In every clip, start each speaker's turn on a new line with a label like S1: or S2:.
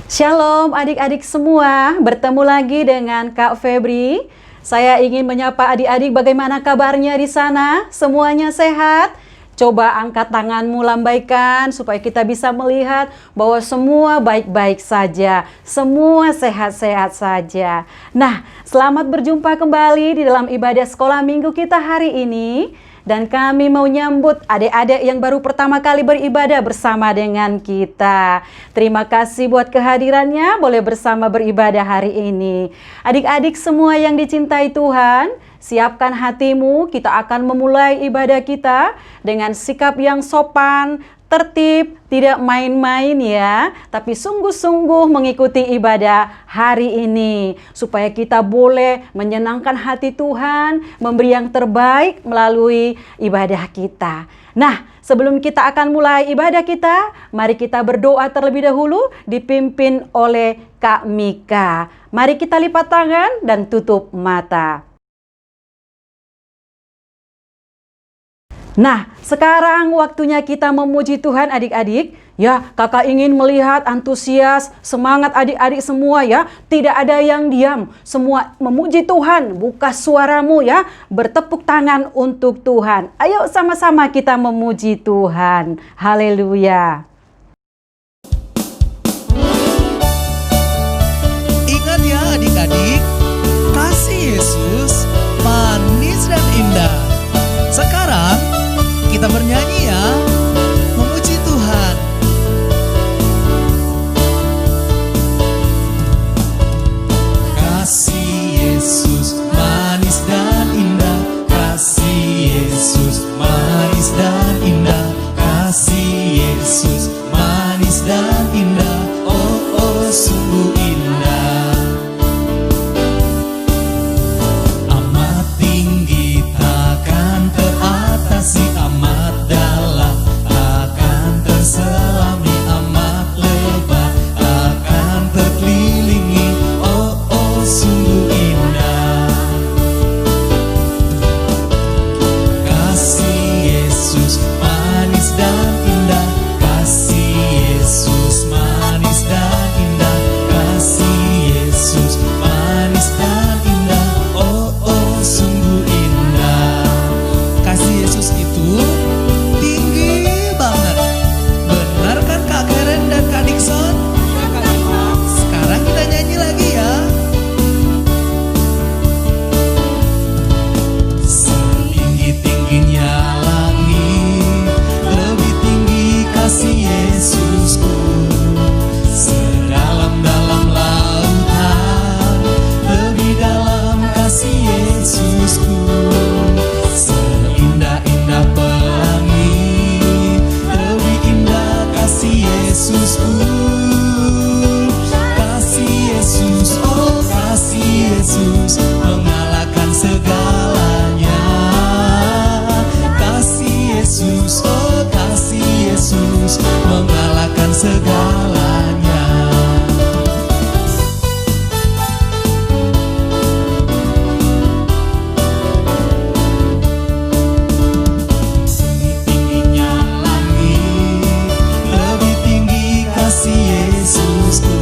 S1: Shalom adik-adik semua, bertemu lagi dengan Kak Febri. Saya ingin menyapa adik-adik, bagaimana kabarnya di sana? Semuanya sehat? Coba angkat tanganmu, lambaikan supaya kita bisa melihat bahwa semua baik-baik saja, semua sehat-sehat saja. Nah, selamat berjumpa kembali di dalam ibadah sekolah minggu kita hari ini. Dan kami mau nyambut adik-adik yang baru pertama kali beribadah bersama dengan kita. Terima kasih buat kehadirannya, boleh bersama beribadah hari ini. Adik-adik semua yang dicintai Tuhan, siapkan hatimu, kita akan memulai ibadah kita dengan sikap yang sopan, tertib, tidak main-main ya, tapi sungguh-sungguh mengikuti ibadah hari ini supaya kita boleh menyenangkan hati Tuhan, memberi yang terbaik melalui ibadah kita. Nah, sebelum kita akan mulai ibadah kita, mari kita berdoa terlebih dahulu dipimpin oleh Kak Mika. Mari kita lipat tangan dan tutup mata. Nah, sekarang waktunya kita memuji Tuhan adik-adik. Ya, kakak ingin melihat antusias, semangat adik-adik semua ya. Tidak ada yang diam, semua memuji Tuhan. Buka suaramu ya, bertepuk tangan untuk Tuhan. Ayo sama-sama kita memuji Tuhan. Haleluya.
S2: Ingat ya adik-adik, kasih Yesus manis dan indah. Sekarang kita bernyanyi ya, memuji Tuhan. Kasih Yesus manis dan indah, kasih Yesus manis dan indah, kasih Yesus manis dan indah, oh oh sungguh indah. Amat tinggi takkan teratasi, amat dalam akan terselami, amat lebar akan terkelilingi, oh oh sungguh indah. Kasih Yesus manis dan indah, kasih Yesus manis dan indah, kasih Yesus manis dan indah, oh oh sungguh indah. Kasih Yesus itu tinggi banget. Benar kan Kak Karen dan Kak Dixon? Sekarang kita nyanyi lagi ya. Setinggi-tingginya langit, lebih tinggi kasih Yesusku. Sedalam-dalam lautan, lebih dalam kasih Yesusku. Seindah-indah pelangi, lebih indah kasih Yesusku. Kasih Yesus, oh kasih Yesus, mengalahkan segalanya. Kasih Yesus, oh kasih Yesus, mengalahkan segalanya. Tingginya langit, lebih tinggi kasih Yesusku.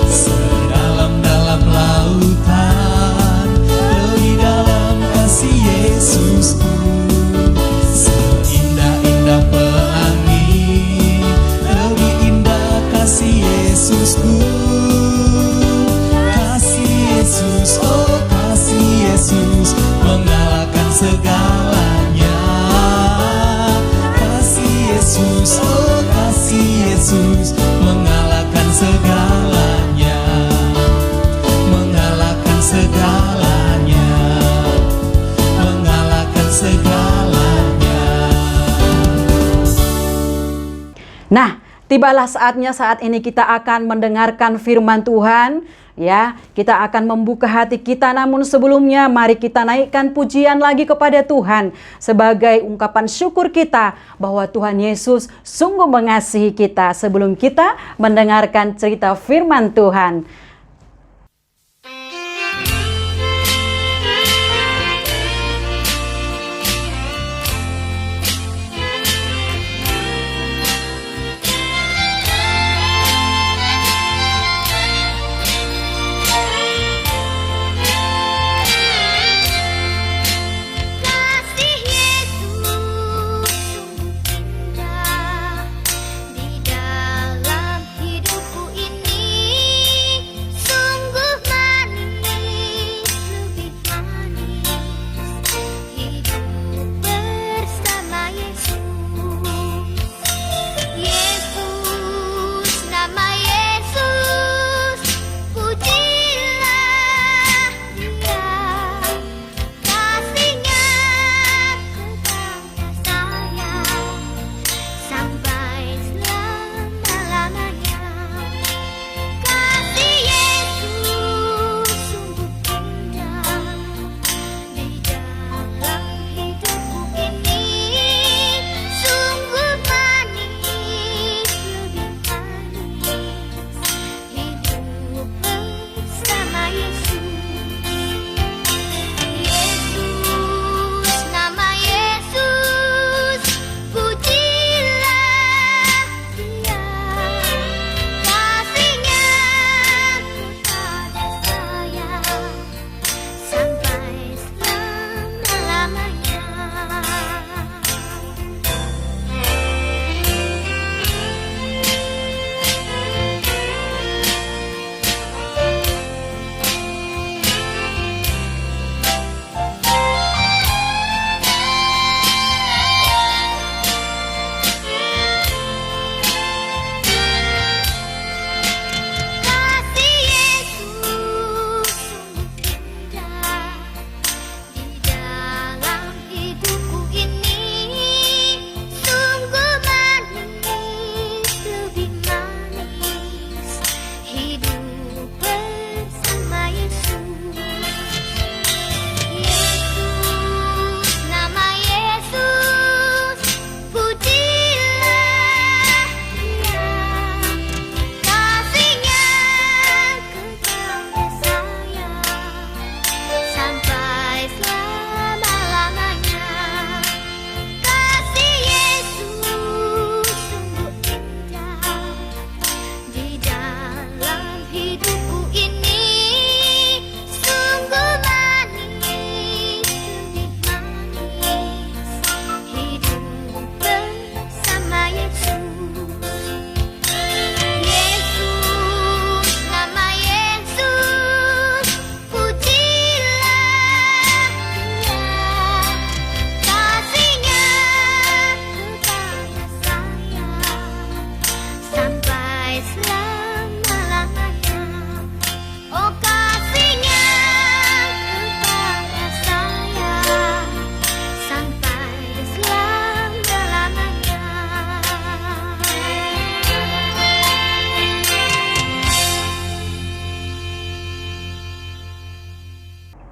S2: Sedalam-dalam lautan, lebih dalam kasih Yesusku. Seindah-indah pelangi, lebih indah kasih Yesusku. Kasih Yesus, oh kasih Yesus, mengalahkan segalanya. Kasih Yesus, oh kasih Yesus, mengalahkan segalanya. Mengalahkan segalanya. Mengalahkan segalanya.
S1: Nah, tibalah saatnya saat ini kita akan mendengarkan firman Tuhan. Ya, kita akan membuka hati kita, namun sebelumnya mari kita naikkan pujian lagi kepada Tuhan sebagai ungkapan syukur kita bahwa Tuhan Yesus sungguh mengasihi kita. Sebelum kita mendengarkan cerita firman Tuhan,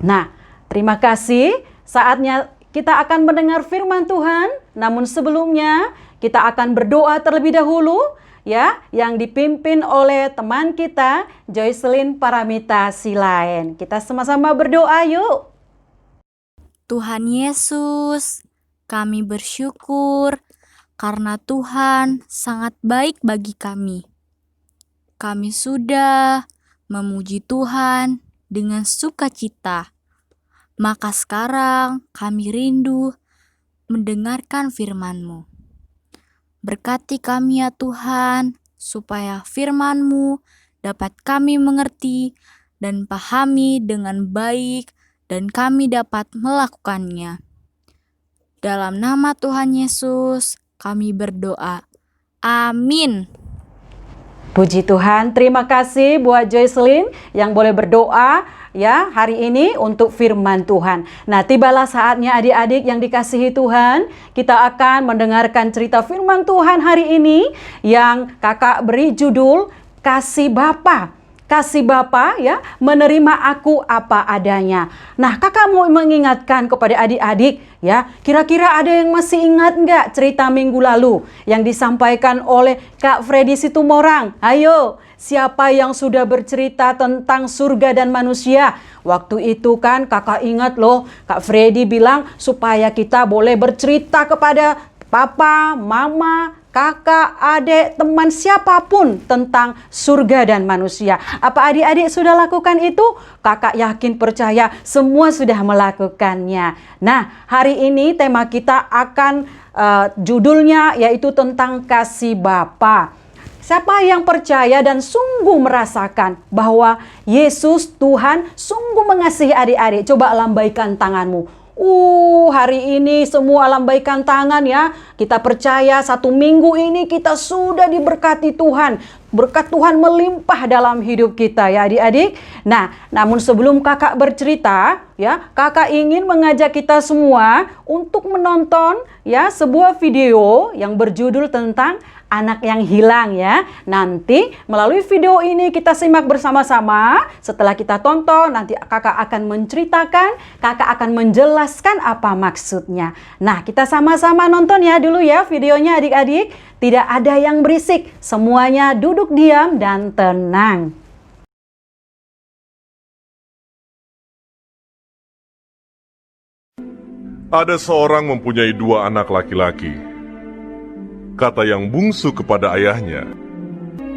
S1: Nah, terima kasih. Saatnya kita akan mendengar firman Tuhan. Namun sebelumnya kita akan berdoa terlebih dahulu, ya, yang dipimpin oleh teman kita Joycelyn Paramita Silaen. Kita sama-sama berdoa yuk.
S3: Tuhan Yesus, kami bersyukur karena Tuhan sangat baik bagi kami. Kami sudah memuji Tuhan dengan sukacita. Maka sekarang kami rindu mendengarkan firman-Mu. Berkati kami ya Tuhan, supaya firman-Mu dapat kami mengerti dan pahami dengan baik, dan kami dapat melakukannya. Dalam nama Tuhan Yesus, kami berdoa. Amin.
S1: Puji Tuhan, terima kasih buat Joycelyn yang boleh berdoa ya hari ini untuk firman Tuhan. Nah, tibalah saatnya adik-adik yang dikasihi Tuhan, kita akan mendengarkan cerita firman Tuhan hari ini yang kakak beri judul Kasih Bapa. Kasih Bapa ya, menerima aku apa adanya. Nah, kakak mau mengingatkan kepada adik-adik ya, kira-kira ada yang masih ingat nggak cerita minggu lalu yang disampaikan oleh Kak Freddy Situmorang? Ayo, siapa yang sudah bercerita tentang surga dan manusia? Waktu itu kan kakak ingat loh, Kak Freddy bilang supaya kita boleh bercerita kepada papa, mama, kakak, adik, teman siapapun tentang surga dan manusia. Apa adik-adik sudah lakukan itu? Kakak yakin percaya semua sudah melakukannya. Nah, hari ini tema kita akan judulnya yaitu tentang kasih Bapa. Siapa yang percaya dan sungguh merasakan bahwa Yesus Tuhan sungguh mengasihi adik-adik? Coba lambaikan tanganmu. Hari ini semua lambaikan tangan ya. Kita percaya 1 minggu ini kita sudah diberkati Tuhan. Berkat Tuhan melimpah dalam hidup kita ya adik-adik. Nah, namun sebelum kakak bercerita ya, kakak ingin mengajak kita semua untuk menonton ya sebuah video yang berjudul tentang anak yang hilang ya. Nanti melalui video ini kita simak bersama-sama. Setelah kita tonton, nanti kakak akan menceritakan, kakak akan menjelaskan apa maksudnya. Nah, kita sama-sama nonton ya dulu ya videonya adik-adik. Tidak ada yang berisik, semuanya duduk diam dan tenang.
S4: Ada seorang mempunyai 2 anak laki-laki. Kata yang bungsu kepada ayahnya,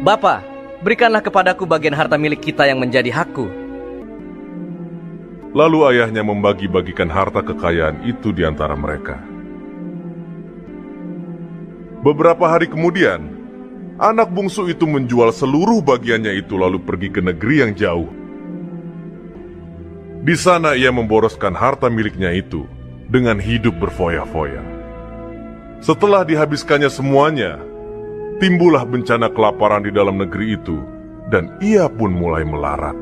S5: "Bapa, berikanlah kepadaku bagian harta milik kita yang menjadi hakku."
S4: Lalu ayahnya membagi-bagikan harta kekayaan itu di antara mereka. Beberapa hari kemudian, anak bungsu itu menjual seluruh bagiannya itu lalu pergi ke negeri yang jauh. Di sana ia memboroskan harta miliknya itu dengan hidup berfoya-foya. Setelah dihabiskannya semuanya, timbullah bencana kelaparan di dalam negeri itu, dan ia pun mulai melarat.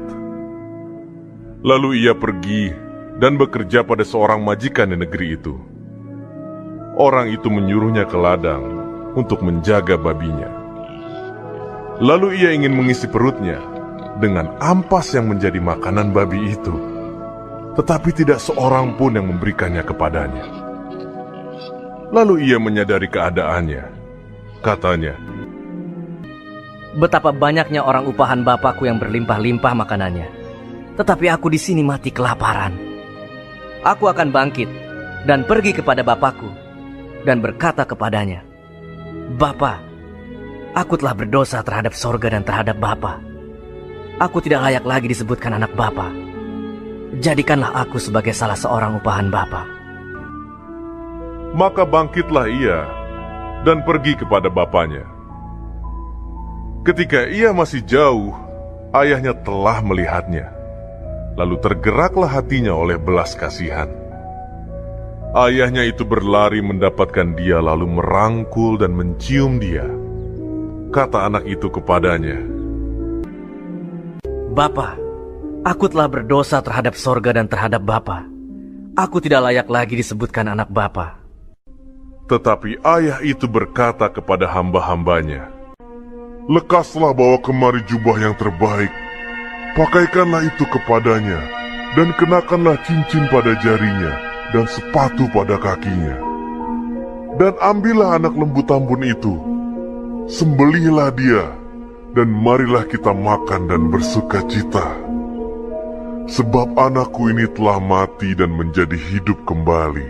S4: Lalu ia pergi dan bekerja pada seorang majikan di negeri itu. Orang itu menyuruhnya ke ladang untuk menjaga babinya. Lalu ia ingin mengisi perutnya dengan ampas yang menjadi makanan babi itu, tetapi tidak seorang pun yang memberikannya kepadanya. Lalu ia menyadari keadaannya. Katanya,
S5: "Betapa banyaknya orang upahan bapakku yang berlimpah-limpah makanannya, tetapi aku di sini mati kelaparan. Aku akan bangkit dan pergi kepada bapakku dan berkata kepadanya, 'Bapa, aku telah berdosa terhadap sorga dan terhadap Bapa. Aku tidak layak lagi disebutkan anak Bapa. Jadikanlah aku sebagai salah seorang upahan Bapa.'
S4: Maka bangkitlah ia dan pergi kepada bapaknya. Ketika ia masih jauh, ayahnya telah melihatnya. Lalu tergeraklah hatinya oleh belas kasihan. Ayahnya itu berlari mendapatkan dia lalu merangkul dan mencium dia. Kata anak itu kepadanya,
S5: "Bapa, aku telah berdosa terhadap sorga dan terhadap Bapa. Aku tidak layak lagi disebutkan anak Bapa."
S4: Tetapi ayah itu berkata kepada hamba-hambanya, "Lekaslah bawa kemari jubah yang terbaik, pakaikanlah itu kepadanya, dan kenakanlah cincin pada jarinya dan sepatu pada kakinya. Dan ambillah anak lembu tambun itu, sembelihlah dia, dan marilah kita makan dan bersukacita. Sebab anakku ini telah mati dan menjadi hidup kembali.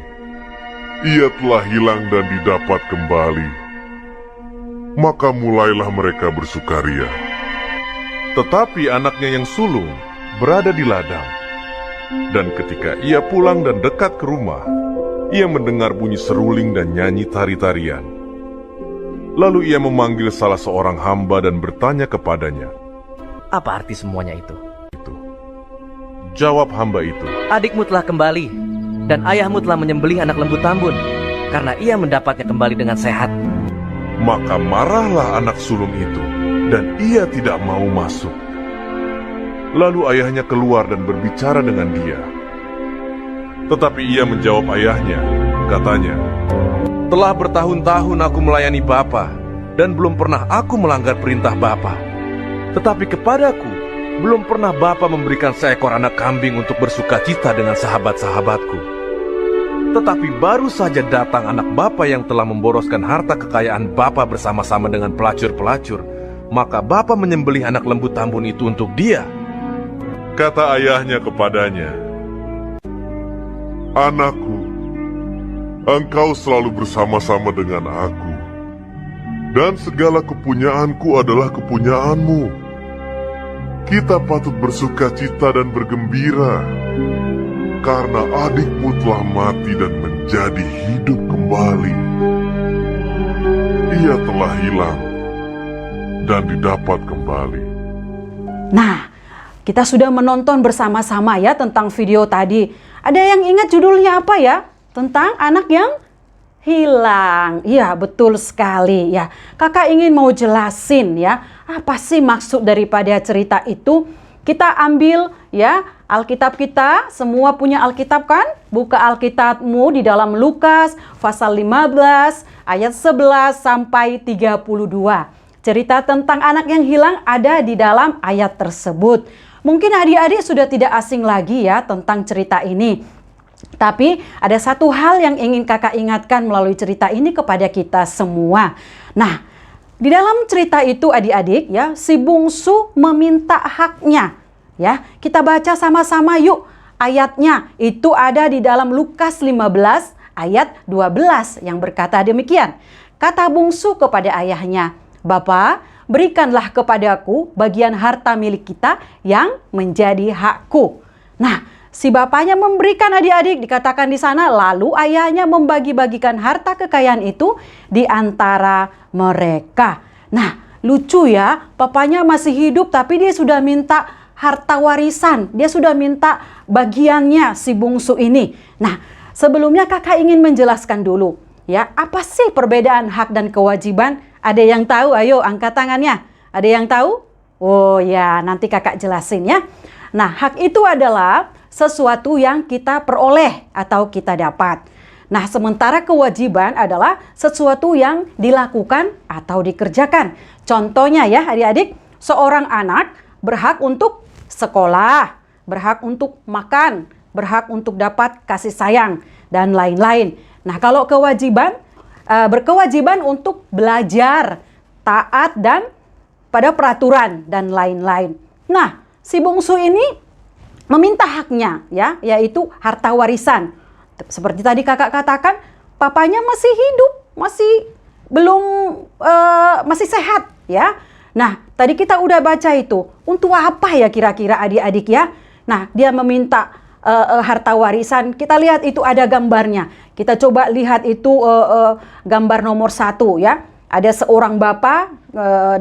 S4: Ia telah hilang dan didapat kembali. Maka mulailah mereka bersukaria.
S6: Tetapi anaknya yang sulung berada di ladang. Dan ketika ia pulang dan dekat ke rumah, ia mendengar bunyi seruling dan nyanyi tari-tarian. Lalu ia memanggil salah seorang hamba dan bertanya kepadanya.
S5: Apa arti semuanya itu?
S6: Jawab hamba itu,
S5: Adikmu telah kembali, dan ayahmu telah menyembelih anak lembu tambun, karena ia mendapatnya kembali dengan sehat.
S6: maka marahlah anak sulung itu, dan ia tidak mau masuk. Lalu ayahnya keluar dan berbicara dengan dia. Tetapi ia menjawab ayahnya, katanya, "Telah bertahun-tahun aku melayani Bapa, dan belum pernah aku melanggar perintah Bapa. Tetapi kepadaku, belum pernah Bapa memberikan seekor anak kambing untuk bersukacita dengan sahabat-sahabatku. Tetapi baru saja datang anak Bapa yang telah memboroskan harta kekayaan Bapa bersama-sama dengan pelacur-pelacur, maka Bapa menyembelih anak lembu tambun itu untuk dia."
S4: Kata ayahnya kepadanya, "Anakku, engkau selalu bersama-sama dengan aku, dan segala kepunyaanku adalah kepunyaanmu. Kita patut bersukacita dan bergembira, karena adikmu telah mati dan menjadi hidup kembali. Ia telah hilang dan didapat kembali."
S1: Nah, kita sudah menonton bersama-sama ya tentang video tadi. Ada yang ingat judulnya apa ya? Tentang anak yang hilang. Iya, betul sekali ya. Kakak ingin mau jelasin ya, apa sih maksud daripada cerita itu? Kita ambil ya Alkitab kita, semua punya Alkitab kan? Buka Alkitabmu di dalam Lukas pasal 15 ayat 11 sampai 32. Cerita tentang anak yang hilang ada di dalam ayat tersebut. Mungkin adik-adik sudah tidak asing lagi ya tentang cerita ini. Tapi ada satu hal yang ingin kakak ingatkan melalui cerita ini kepada kita semua. Nah, di dalam cerita itu adik-adik ya, si bungsu meminta haknya. Ya, kita baca sama-sama yuk ayatnya. Itu ada di dalam Lukas 15 ayat 12 yang berkata demikian. Kata bungsu kepada ayahnya, "Bapa, berikanlah kepadaku bagian harta milik kita yang menjadi hakku." Nah, si bapaknya memberikan adik-adik, dikatakan di sana, lalu ayahnya membagi-bagikan harta kekayaan itu di antara mereka. Nah, lucu ya, papanya masih hidup tapi dia sudah minta harta warisan. Dia sudah minta bagiannya si bungsu ini. Nah, sebelumnya kakak ingin menjelaskan dulu ya, apa sih perbedaan hak dan kewajiban? Ada yang tahu? Ayo angkat tangannya. Ada yang tahu? Oh ya, nanti kakak jelasin ya. Nah, hak itu adalah sesuatu yang kita peroleh atau kita dapat. Nah, sementara kewajiban adalah sesuatu yang dilakukan atau dikerjakan. Contohnya ya adik-adik, seorang anak berhak untuk sekolah, berhak untuk makan, berhak untuk dapat kasih sayang, dan lain-lain. Nah, kalau kewajiban, berkewajiban untuk belajar, taat dan pada peraturan dan lain-lain. Nah, si bungsu ini meminta haknya ya, yaitu harta warisan. Seperti tadi kakak katakan, papanya masih hidup, masih sehat ya. Nah, tadi kita udah baca itu. Untuk apa ya kira-kira adik-adik ya? Nah, dia meminta harta warisan. Kita lihat itu ada gambarnya. Kita coba lihat itu gambar nomor 1 ya. Ada seorang bapak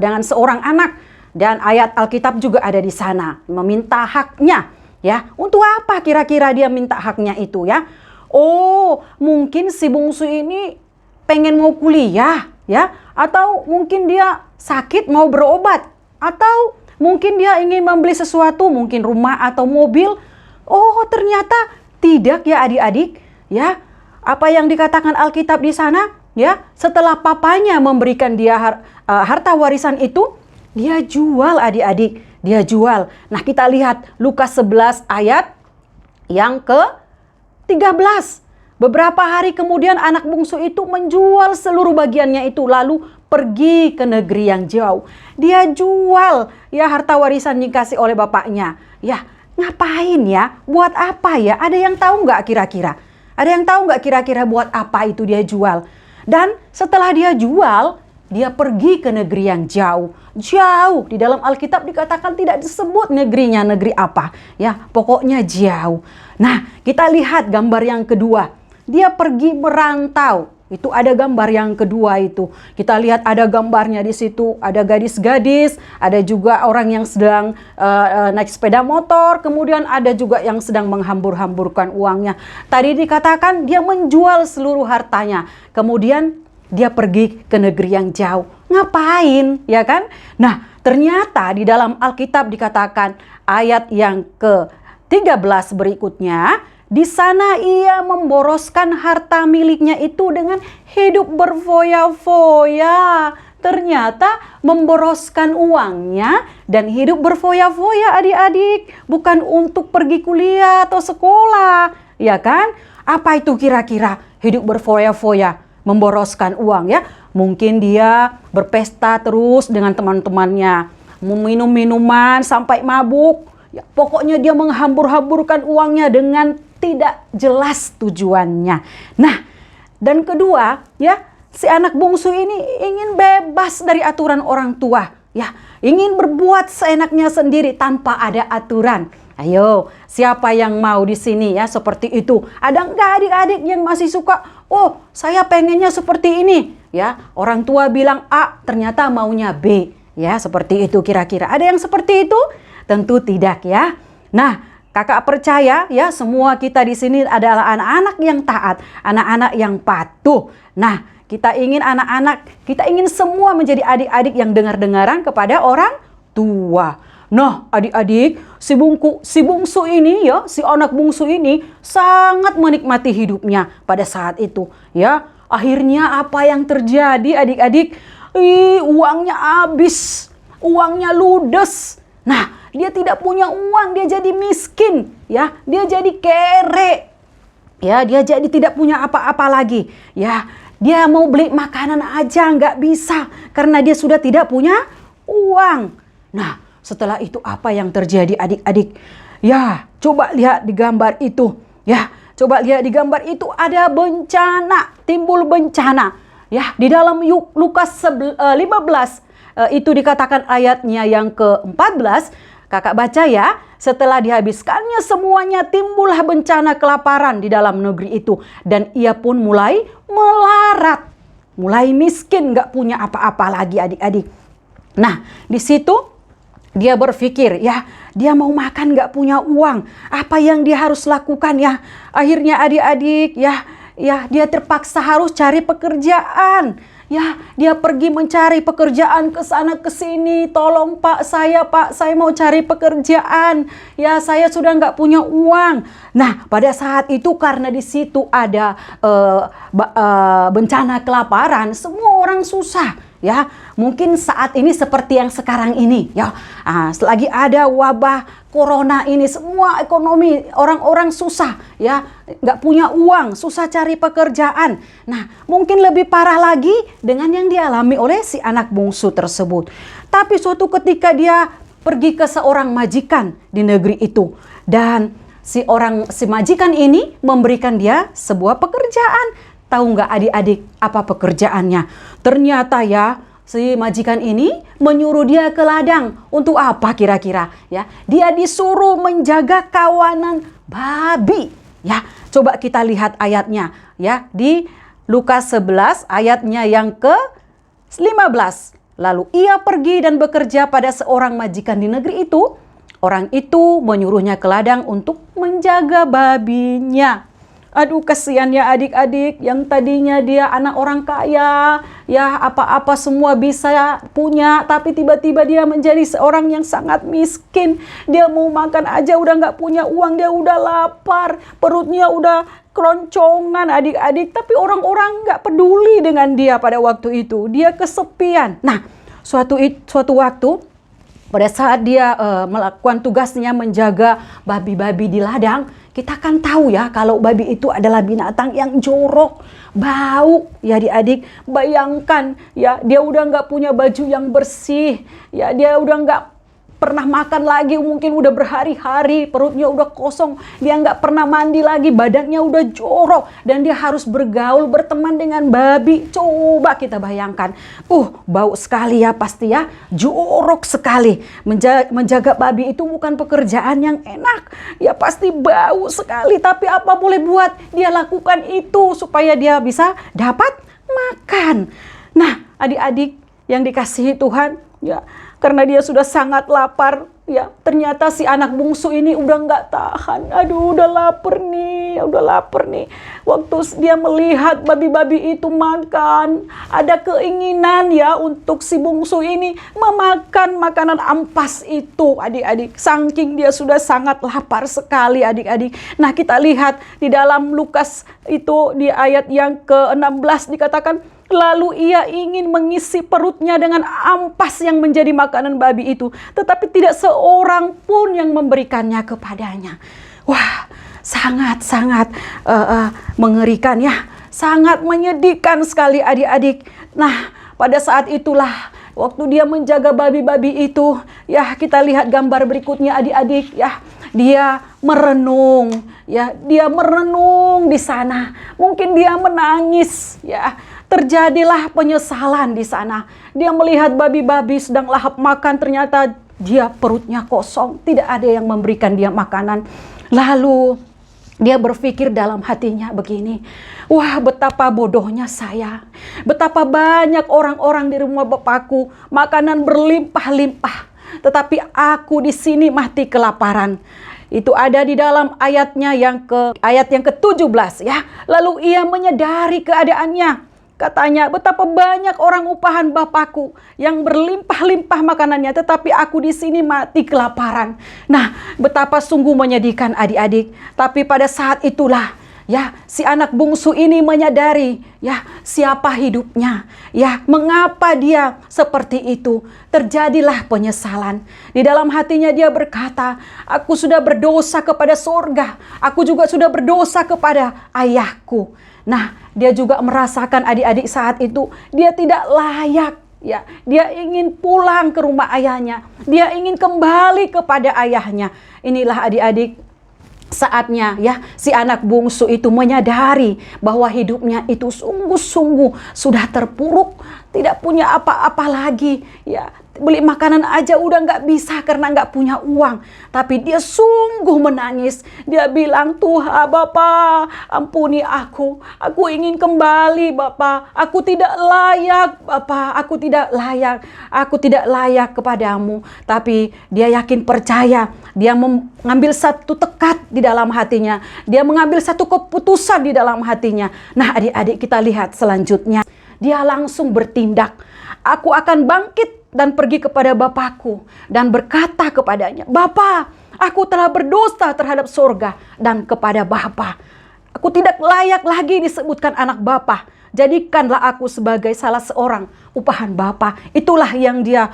S1: dengan seorang anak, dan ayat Alkitab juga ada di sana. Meminta haknya ya. Untuk apa kira-kira dia minta haknya itu ya? Oh, mungkin si bungsu ini pengen mau kuliah ya, atau mungkin dia sakit mau berobat, atau mungkin dia ingin membeli sesuatu, mungkin rumah atau mobil. Oh, ternyata tidak ya adik-adik ya. Apa yang dikatakan Alkitab di sana ya, setelah papanya memberikan dia harta warisan itu, dia jual adik-adik, dia jual. Nah, kita lihat Lukas 11 ayat yang ke-13. Beberapa hari kemudian anak bungsu itu menjual seluruh bagiannya itu lalu pergi ke negeri yang jauh. Dia jual ya harta warisan yang dikasih oleh bapaknya. Ya, ngapain ya? Buat apa ya? Ada yang tahu nggak kira-kira? Ada yang tahu nggak kira-kira buat apa itu dia jual? Dan setelah dia jual, dia pergi ke negeri yang jauh. Jauh, di dalam Alkitab dikatakan tidak disebut negerinya, negeri apa. Ya, pokoknya jauh. Nah, kita lihat gambar yang kedua. Dia pergi merantau. Itu ada gambar yang kedua itu. Kita lihat ada gambarnya di situ. Ada gadis-gadis, ada juga orang yang sedang naik sepeda motor, kemudian ada juga yang sedang menghambur-hamburkan uangnya. Tadi dikatakan dia menjual seluruh hartanya. Kemudian dia pergi ke negeri yang jauh. Ngapain, ya kan? Nah, ternyata di dalam Alkitab dikatakan ayat yang ke-13 berikutnya, di sana ia memboroskan harta miliknya itu dengan hidup berfoya-foya. Ternyata memboroskan uangnya dan hidup berfoya-foya adik-adik. Bukan untuk pergi kuliah atau sekolah. Ya kan? Apa itu kira-kira hidup berfoya-foya? Memboroskan uang ya. Mungkin dia berpesta terus dengan teman-temannya. Meminum minuman sampai mabuk. Ya, pokoknya dia menghambur-hamburkan uangnya dengan tidak jelas tujuannya. Nah, dan kedua, ya, si anak bungsu ini ingin bebas dari aturan orang tua, ya, ingin berbuat seenaknya sendiri tanpa ada aturan. Ayo, siapa yang mau di sini ya seperti itu? Ada nggak adik-adik yang masih suka? Oh, saya pengennya seperti ini, ya. Orang tua bilang A, ternyata maunya B, ya, seperti itu kira-kira. Ada yang seperti itu? Tentu tidak, ya. Nah, kakak percaya ya semua kita di sini adalah anak-anak yang taat, anak-anak yang patuh. Nah, kita ingin kita ingin semua menjadi adik-adik yang dengar-dengaran kepada orang tua. Nah, adik-adik, si bungsu ini ya, si anak bungsu ini sangat menikmati hidupnya pada saat itu, ya. Akhirnya apa yang terjadi, adik-adik? Uangnya habis, uangnya ludes. Nah, dia tidak punya uang, dia jadi miskin, ya. Dia jadi kere. Ya, dia jadi tidak punya apa-apa lagi. Ya, dia mau beli makanan aja nggak bisa karena dia sudah tidak punya uang. Nah, setelah itu apa yang terjadi adik-adik? Ya, coba lihat di gambar itu. Ya, coba lihat di gambar itu ada bencana, timbul bencana. Ya, di dalam Lukas 15 itu dikatakan ayatnya yang ke-14. Kakak baca ya, setelah dihabiskannya semuanya timbullah bencana kelaparan di dalam negeri itu. Dan ia pun mulai melarat, mulai miskin, gak punya apa-apa lagi adik-adik. Nah, di situ dia berpikir ya, dia mau makan gak punya uang. Apa yang dia harus lakukan ya? Akhirnya adik-adik ya dia terpaksa harus cari pekerjaan. Ya, dia pergi mencari pekerjaan ke sana ke sini. Tolong Pak, saya mau cari pekerjaan. Ya, saya sudah nggak punya uang. Nah, pada saat itu karena di situ ada bencana kelaparan, semua orang susah. Ya, mungkin saat ini seperti yang sekarang ini. Ya, selagi ada wabah corona ini, semua ekonomi orang-orang susah. Ya, nggak punya uang, susah cari pekerjaan. Nah, mungkin lebih parah lagi dengan yang dialami oleh si anak bungsu tersebut. Tapi suatu ketika dia pergi ke seorang majikan di negeri itu, dan si majikan ini memberikan dia sebuah pekerjaan. Tahu nggak adik-adik apa pekerjaannya? Ternyata ya si majikan ini menyuruh dia ke ladang. Untuk apa kira-kira? Ya, dia disuruh menjaga kawanan babi. Ya, coba kita lihat ayatnya ya di Lukas 11 ayatnya yang ke-15. Lalu ia pergi dan bekerja pada seorang majikan di negeri itu. Orang itu menyuruhnya ke ladang untuk menjaga babinya. Aduh, kasihan ya adik-adik yang tadinya dia anak orang kaya, ya apa-apa semua bisa punya, tapi tiba-tiba dia menjadi seorang yang sangat miskin. Dia mau makan aja udah nggak punya uang, dia udah lapar, perutnya udah keroncongan adik-adik, tapi orang-orang nggak peduli dengan dia pada waktu itu. Dia kesepian. Nah, suatu waktu pada saat dia melakukan tugasnya menjaga babi-babi di ladang, Kita kan tahu ya kalau babi itu adalah binatang yang jorok, bau ya adik-adik. Bayangkan ya, dia udah nggak punya baju yang bersih, ya dia udah nggak pernah makan lagi, mungkin udah berhari-hari, perutnya udah kosong, dia nggak pernah mandi lagi, badannya udah jorok, dan dia harus bergaul, berteman dengan babi. Coba kita bayangkan, bau sekali ya pasti ya, jorok sekali. Menjaga babi itu bukan pekerjaan yang enak, ya pasti bau sekali, tapi apa boleh buat, dia lakukan itu supaya dia bisa dapat makan. Nah, adik-adik yang dikasihi Tuhan, ya karena dia sudah sangat lapar, ya ternyata si anak bungsu ini udah nggak tahan. Aduh, udah lapar nih. Waktu dia melihat babi-babi itu makan, ada keinginan ya untuk si bungsu ini memakan makanan ampas itu, adik-adik. Saking dia sudah sangat lapar sekali, adik-adik. Nah, kita lihat di dalam Lukas itu di ayat yang ke-16 dikatakan, lalu ia ingin mengisi perutnya dengan ampas yang menjadi makanan babi itu, tetapi tidak seorang pun yang memberikannya kepadanya. Wah, sangat-sangat mengerikan ya, sangat menyedihkan sekali adik-adik. Nah, pada saat itulah waktu dia menjaga babi-babi itu, ya kita lihat gambar berikutnya adik-adik ya. Dia merenung di sana. Mungkin dia menangis ya. Terjadilah penyesalan di sana. Dia melihat babi-babi sedang lahap makan, ternyata dia perutnya kosong, tidak ada yang memberikan dia makanan. Lalu dia berpikir dalam hatinya begini, wah betapa bodohnya saya. Betapa banyak orang-orang di rumah bapakku, makanan berlimpah-limpah, tetapi aku di sini mati kelaparan. Itu ada di dalam ayat yang ke-17 ya. Lalu ia menyadari keadaannya. Katanya, betapa banyak orang upahan bapakku yang berlimpah-limpah makanannya, tetapi aku di sini mati kelaparan. Nah, betapa sungguh menyedihkan adik-adik. Tapi pada saat itulah ya, si anak bungsu ini menyadari ya siapa hidupnya, ya mengapa dia seperti itu. Terjadilah penyesalan. Di dalam hatinya dia berkata, aku sudah berdosa kepada sorga, aku juga sudah berdosa kepada ayahku. Nah, dia juga merasakan adik-adik saat itu dia tidak layak. Ya, dia ingin pulang ke rumah ayahnya. Dia ingin kembali kepada ayahnya. Inilah adik-adik saatnya ya si anak bungsu itu menyadari bahwa hidupnya itu sungguh-sungguh sudah terpuruk, tidak punya apa-apa lagi ya. Beli makanan aja udah nggak bisa karena nggak punya uang. Tapi dia sungguh menangis. Dia bilang, Tuhan Bapak, ampuni aku. Aku ingin kembali Bapak. Aku tidak layak Bapak. Aku tidak layak. Aku tidak layak kepadamu. Tapi dia yakin percaya. Dia mengambil satu tekad di dalam hatinya. Dia mengambil satu keputusan di dalam hatinya. Nah adik-adik kita lihat selanjutnya. Dia langsung bertindak. Aku akan bangkit dan pergi kepada bapakku dan berkata kepadanya, Bapa, aku telah berdosa terhadap sorga dan kepada Bapa. Aku tidak layak lagi disebutkan anak Bapa. Jadikanlah aku sebagai salah seorang upahan Bapa. Itulah yang dia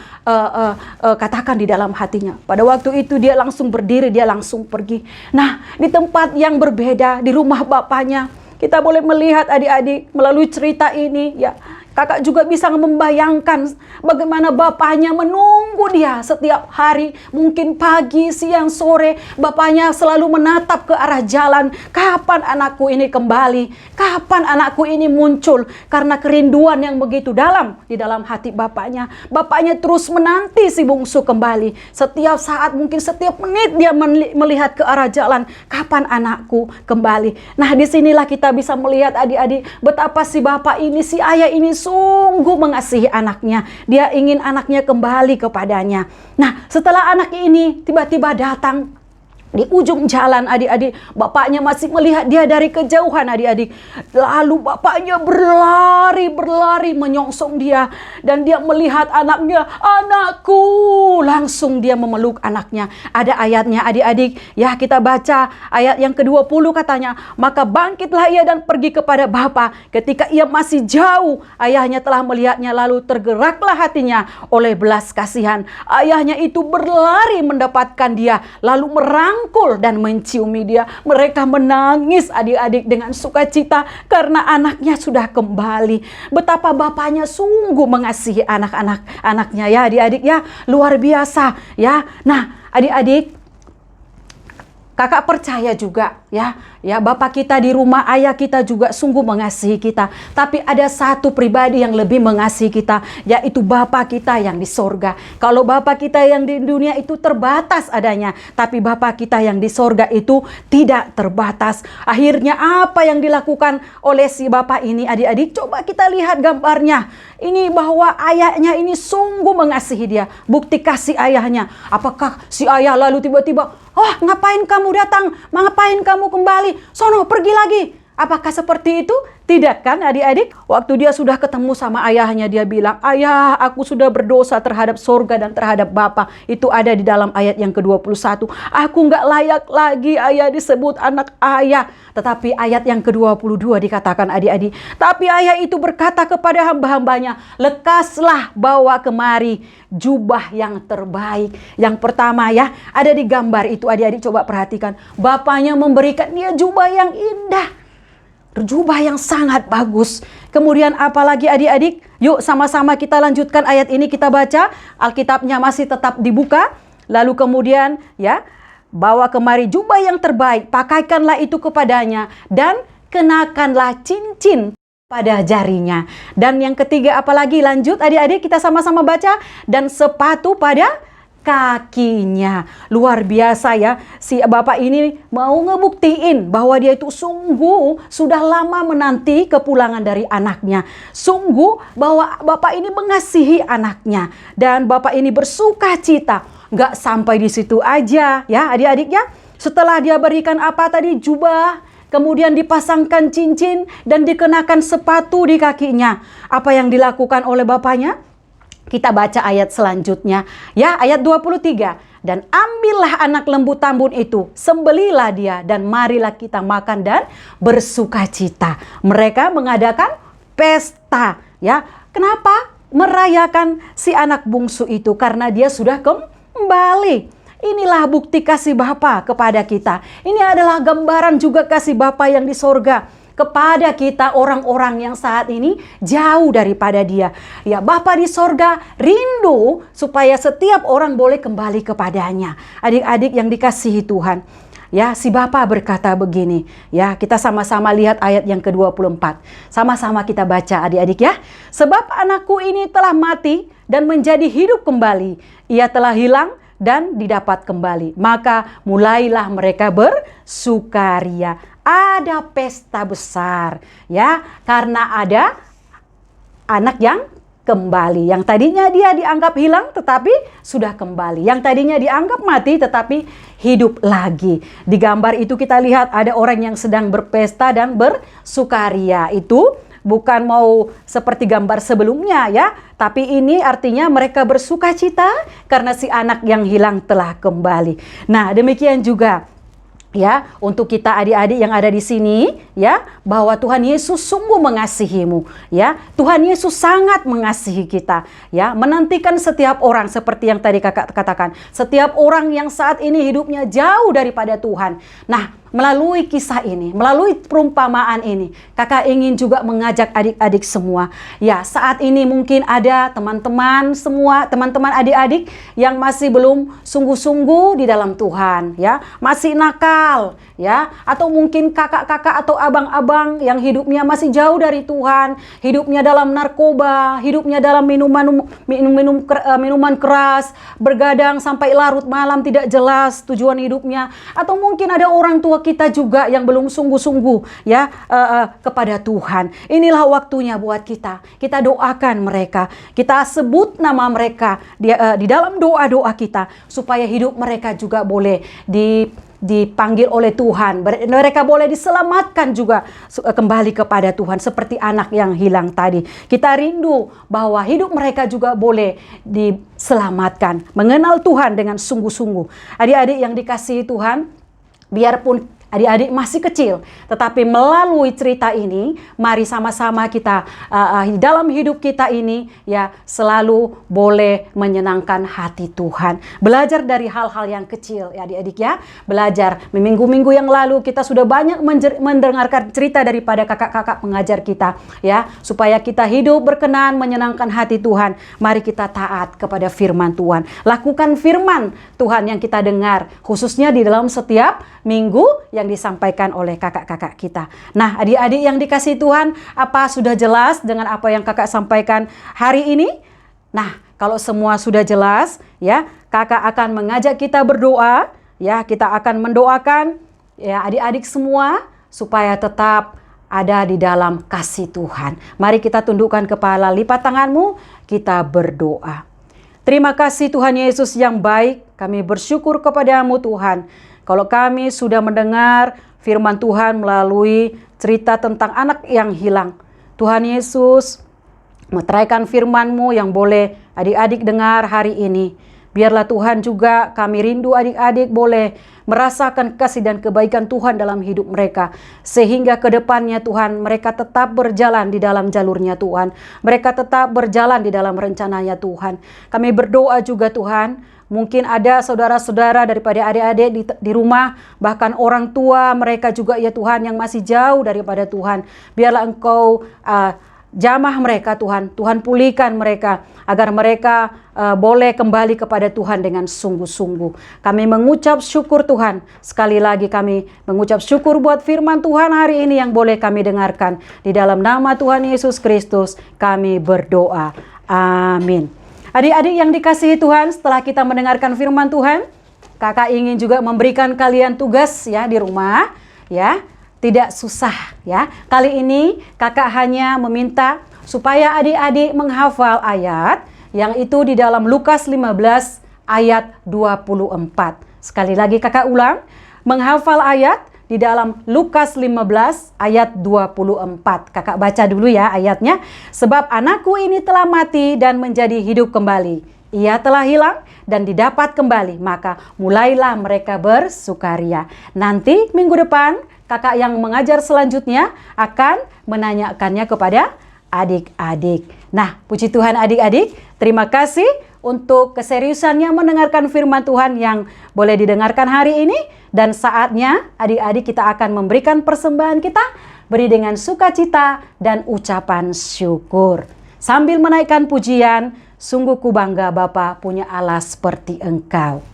S1: katakan di dalam hatinya. Pada waktu itu dia langsung berdiri, dia langsung pergi. Nah, di tempat yang berbeda, di rumah bapaknya, kita boleh melihat adik-adik melalui cerita ini ya. Kakak juga bisa membayangkan bagaimana bapaknya menunggu dia setiap hari, mungkin pagi, siang, sore. Bapaknya selalu menatap ke arah jalan. Kapan anakku ini kembali? Kapan anakku ini muncul? Karena kerinduan yang begitu dalam di dalam hati bapaknya. Bapaknya terus menanti si bungsu kembali. Setiap saat, mungkin setiap menit dia melihat ke arah jalan. Kapan anakku kembali? Nah, disinilah kita bisa melihat adik-adik betapa si bapak ini, si ayah ini sungguh mengasihi anaknya. Dia ingin anaknya kembali kepadanya. Nah, setelah anak ini tiba-tiba datang di ujung jalan adik-adik, bapaknya masih melihat dia dari kejauhan adik-adik. Lalu bapaknya berlari menyongsong dia. Dan dia melihat anaknya, anakku. Langsung dia memeluk anaknya. Ada ayatnya adik-adik. Ya kita baca ayat yang ke-20 katanya. Maka bangkitlah ia dan pergi kepada bapa. Ketika ia masih jauh, ayahnya telah melihatnya. Lalu tergeraklah hatinya oleh belas kasihan. Ayahnya itu berlari mendapatkan dia. Lalu merangkul merangkul dan menciumi dia. Mereka menangis adik-adik dengan sukacita karena anaknya sudah kembali. Betapa bapaknya sungguh mengasihi anaknya ya adik-adik ya, luar biasa ya. Nah adik-adik, kakak percaya juga ya Bapak kita di rumah, ayah kita juga sungguh mengasihi kita. Tapi ada satu pribadi yang lebih mengasihi kita, yaitu Bapak kita yang di sorga. Kalau Bapak kita yang di dunia itu terbatas adanya, tapi Bapak kita yang di sorga itu tidak terbatas. Akhirnya apa yang dilakukan oleh si Bapak ini adik-adik? Coba kita lihat gambarnya. Ini bahwa ayahnya ini sungguh mengasihi dia. Bukti kasih ayahnya. Apakah si ayah lalu tiba-tiba, "Oh, ngapain kamu datang? Ngapain kamu kembali? Sono, pergi lagi." Apakah seperti itu? Tidak kan adik-adik? Waktu dia sudah ketemu sama ayahnya, dia bilang, "Ayah, aku sudah berdosa terhadap sorga dan terhadap Bapa." Itu ada di dalam ayat yang ke-21. Aku nggak layak lagi ayah disebut anak ayah. Tetapi ayat yang ke-22 dikatakan adik-adik, tapi ayah itu berkata kepada hamba-hambanya, "Lekaslah bawa kemari jubah yang terbaik." Yang pertama ya, ada di gambar itu adik-adik, coba perhatikan. Bapaknya memberikan dia jubah yang indah. Jubah yang sangat bagus. Kemudian apalagi adik-adik? Yuk sama-sama kita lanjutkan ayat ini, kita baca. Alkitabnya masih tetap dibuka. Lalu kemudian ya, bawa kemari jubah yang terbaik, pakaikanlah itu kepadanya, dan kenakanlah cincin pada jarinya. Dan yang ketiga apalagi? Lanjut adik-adik, kita sama-sama baca. Dan sepatu pada kakinya. Luar biasa ya, si bapak ini mau ngebuktiin bahwa dia itu sungguh sudah lama menanti kepulangan dari anaknya. Sungguh bahwa bapak ini mengasihi anaknya, dan bapak ini bersuka cita. Gak sampai di situ aja ya adik-adik ya. Setelah dia berikan apa tadi? Jubah, kemudian dipasangkan cincin dan dikenakan sepatu di kakinya. Apa yang dilakukan oleh bapaknya? Kita baca ayat selanjutnya. Ya, ayat 23. Dan ambillah anak lembu tambun itu, sembelilah dia, dan marilah kita makan dan bersukacita. Mereka mengadakan pesta. Ya, kenapa? Merayakan si anak bungsu itu karena dia sudah kembali. Inilah bukti kasih Bapa kepada kita. Ini adalah gambaran juga kasih Bapa yang di sorga kepada kita, orang-orang yang saat ini jauh daripada dia. Ya, Bapa di sorga rindu supaya setiap orang boleh kembali kepadanya. Adik-adik yang dikasihi Tuhan. Ya, si Bapa berkata begini. Ya, kita sama-sama lihat ayat yang ke-24. Sama-sama kita baca adik-adik ya. Sebab anakku ini telah mati dan menjadi hidup kembali. Ia telah hilang dan didapat kembali. Maka mulailah mereka bersukaria. Ada pesta besar ya, karena ada anak yang kembali. Yang tadinya dia dianggap hilang tetapi sudah kembali. Yang tadinya dianggap mati tetapi hidup lagi. Di gambar itu kita lihat ada orang yang sedang berpesta dan bersukaria. Itu bukan mau seperti gambar sebelumnya ya, tapi ini artinya mereka bersukacita karena si anak yang hilang telah kembali. Nah, demikian juga ya, untuk kita adik-adik yang ada di sini ya, bahwa Tuhan Yesus sungguh mengasihimu ya. Tuhan Yesus sangat mengasihi kita ya, menantikan setiap orang seperti yang tadi kakak katakan. Setiap orang yang saat ini hidupnya jauh daripada Tuhan. Nah, melalui kisah ini, melalui perumpamaan ini, kakak ingin juga mengajak adik-adik semua. Ya, saat ini mungkin ada teman-teman semua, teman-teman adik-adik yang masih belum sungguh-sungguh di dalam Tuhan, ya, masih nakal, ya, atau mungkin kakak-kakak atau abang-abang yang hidupnya masih jauh dari Tuhan, hidupnya dalam narkoba, hidupnya dalam minuman keras, bergadang sampai larut malam tidak jelas tujuan hidupnya, atau mungkin ada orang tua kita juga yang belum sungguh-sungguh ya kepada Tuhan. Inilah waktunya buat kita. Kita doakan mereka. Kita sebut nama mereka di dalam doa-doa kita supaya hidup mereka juga boleh dipanggil oleh Tuhan. Mereka boleh diselamatkan juga kembali kepada Tuhan seperti anak yang hilang tadi. Kita rindu bahwa hidup mereka juga boleh diselamatkan, mengenal Tuhan dengan sungguh-sungguh. Adik-adik yang dikasihi Tuhan, biarpun Adik-adik masih kecil, tetapi melalui cerita ini, mari sama-sama kita dalam hidup kita ini ya selalu boleh menyenangkan hati Tuhan. Belajar dari hal-hal yang kecil ya adik-adik ya. Belajar. Minggu-minggu yang lalu kita sudah banyak mendengarkan cerita daripada kakak-kakak pengajar kita ya, supaya kita hidup berkenan menyenangkan hati Tuhan. Mari kita taat kepada firman Tuhan. Lakukan firman Tuhan yang kita dengar, khususnya di dalam setiap minggu yang disampaikan oleh kakak-kakak kita. Nah, adik-adik yang dikasihi Tuhan, apa sudah jelas dengan apa yang kakak sampaikan hari ini? Nah, kalau semua sudah jelas, ya, kakak akan mengajak kita berdoa, ya, kita akan mendoakan ya adik-adik semua supaya tetap ada di dalam kasih Tuhan. Mari kita tundukkan kepala, lipat tanganmu, kita berdoa. Terima kasih Tuhan Yesus yang baik, kami bersyukur kepadamu Tuhan. Kalau kami sudah mendengar firman Tuhan melalui cerita tentang anak yang hilang. Tuhan Yesus, meteraikan firman-Mu yang boleh adik-adik dengar hari ini. Biarlah Tuhan juga kami rindu adik-adik boleh merasakan kasih dan kebaikan Tuhan dalam hidup mereka. Sehingga ke depannya Tuhan mereka tetap berjalan di dalam jalurnya Tuhan. Mereka tetap berjalan di dalam rencananya Tuhan. Kami berdoa juga Tuhan, mungkin ada saudara-saudara daripada adik-adik di rumah, bahkan orang tua mereka juga ya Tuhan yang masih jauh daripada Tuhan. Biarlah Engkau jamah mereka Tuhan, Tuhan pulihkan mereka agar mereka boleh kembali kepada Tuhan dengan sungguh-sungguh. Kami mengucap syukur Tuhan, sekali lagi kami mengucap syukur buat firman Tuhan hari ini yang boleh kami dengarkan. Di dalam nama Tuhan Yesus Kristus kami berdoa, amin. Adik-adik yang dikasihi Tuhan, setelah kita mendengarkan firman Tuhan, kakak ingin juga memberikan kalian tugas ya di rumah ya. Tidak susah ya. Kali ini kakak hanya meminta supaya adik-adik menghafal ayat yang itu di dalam Lukas 15 ayat 24. Sekali lagi kakak ulang, menghafal ayat di dalam Lukas 15 ayat 24. Kakak baca dulu ya ayatnya. Sebab anakku ini telah mati dan menjadi hidup kembali. Ia telah hilang dan didapat kembali. Maka mulailah mereka bersukaria. Nanti minggu depan kakak yang mengajar selanjutnya akan menanyakannya kepada adik-adik. Nah, puji Tuhan adik-adik, terima kasih untuk keseriusannya mendengarkan firman Tuhan yang boleh didengarkan hari ini. Dan saatnya adik-adik kita akan memberikan persembahan kita, beri dengan sukacita dan ucapan syukur. Sambil menaikkan pujian, sungguh ku bangga Bapa punya Allah seperti Engkau.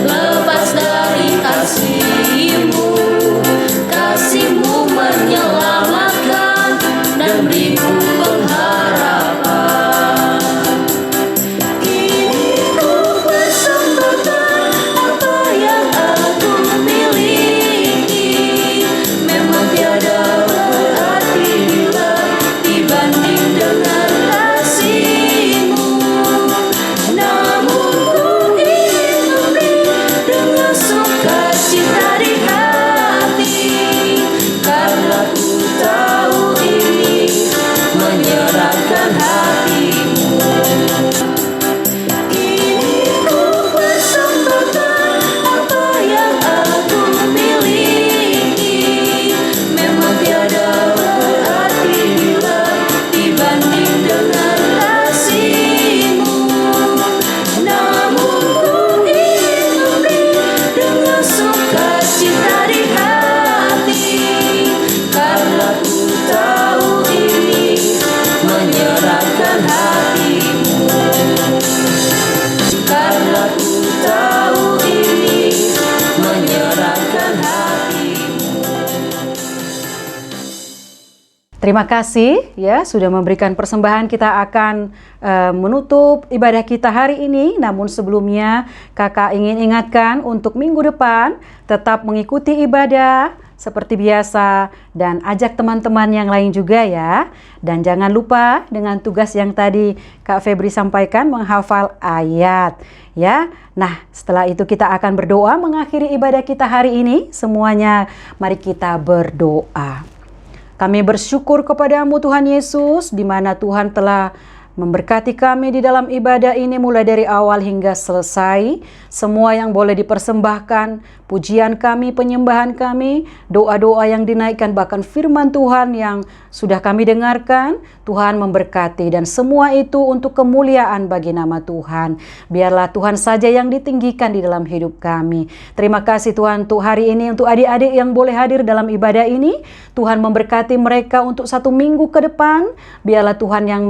S7: Lepas dari kasih
S1: Terima kasih ya sudah memberikan persembahan. Kita akan menutup ibadah kita hari ini. Namun sebelumnya kakak ingin ingatkan untuk minggu depan tetap mengikuti ibadah seperti biasa dan ajak teman-teman yang lain juga ya. Dan jangan lupa dengan tugas yang tadi Kak Febri sampaikan, menghafal ayat ya. Nah, setelah itu kita akan berdoa mengakhiri ibadah kita hari ini. Semuanya mari kita berdoa. Kami bersyukur kepadamu Tuhan Yesus, di mana Tuhan telah memberkati kami di dalam ibadah ini mulai dari awal hingga selesai. Semua yang boleh dipersembahkan, pujian kami, penyembahan kami, doa-doa yang dinaikkan, bahkan firman Tuhan yang sudah kami dengarkan, Tuhan memberkati. Dan semua itu untuk kemuliaan bagi nama Tuhan. Biarlah Tuhan saja yang ditinggikan di dalam hidup kami. Terima kasih Tuhan untuk hari ini, untuk adik-adik yang boleh hadir dalam ibadah ini. Tuhan memberkati mereka untuk 1 minggu ke depan. Biarlah Tuhan yang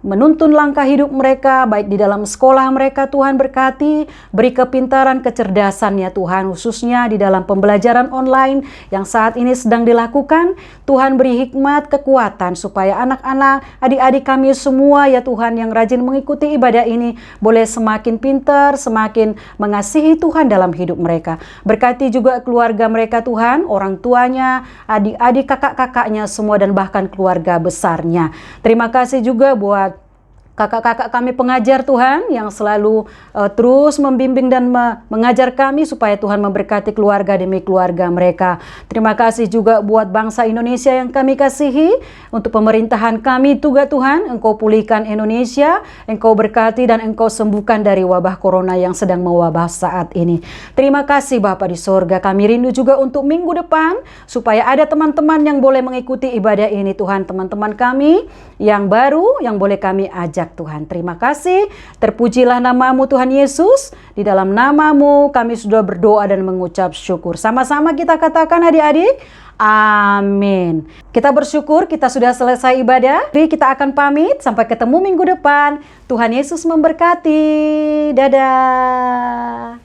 S1: menuntun langkah hidup mereka, baik di dalam sekolah mereka. Tuhan berkati, beri kepintaran, kecerdasan ya Tuhan, khususnya di dalam pembelajaran online yang saat ini sedang dilakukan. Tuhan beri hikmat, kekuatan, supaya anak-anak, adik-adik kami semua ya Tuhan yang rajin mengikuti ibadah ini, boleh semakin pintar, semakin mengasihi Tuhan dalam hidup mereka. Berkati juga keluarga mereka Tuhan, orang tuanya, adik-adik, kakak-kakaknya semua, dan bahkan keluarga besarnya. Terima kasih juga buat kakak-kakak kami pengajar Tuhan yang selalu terus membimbing dan mengajar kami supaya Tuhan memberkati keluarga demi keluarga mereka. Terima kasih juga buat bangsa Indonesia yang kami kasihi, untuk pemerintahan kami juga Tuhan, Engkau pulihkan Indonesia, Engkau berkati dan Engkau sembuhkan dari wabah corona yang sedang mewabah saat ini. Terima kasih Bapa di sorga, kami rindu juga untuk minggu depan supaya ada teman-teman yang boleh mengikuti ibadah ini Tuhan, teman-teman kami yang baru yang boleh kami ajak Tuhan. Terima kasih, terpujilah namamu Tuhan Yesus. Di dalam namamu kami sudah berdoa dan mengucap syukur. Sama-sama kita katakan adik-adik, amin. Kita bersyukur kita sudah selesai ibadah. Kita akan pamit, sampai ketemu minggu depan. Tuhan Yesus memberkati. Dadah.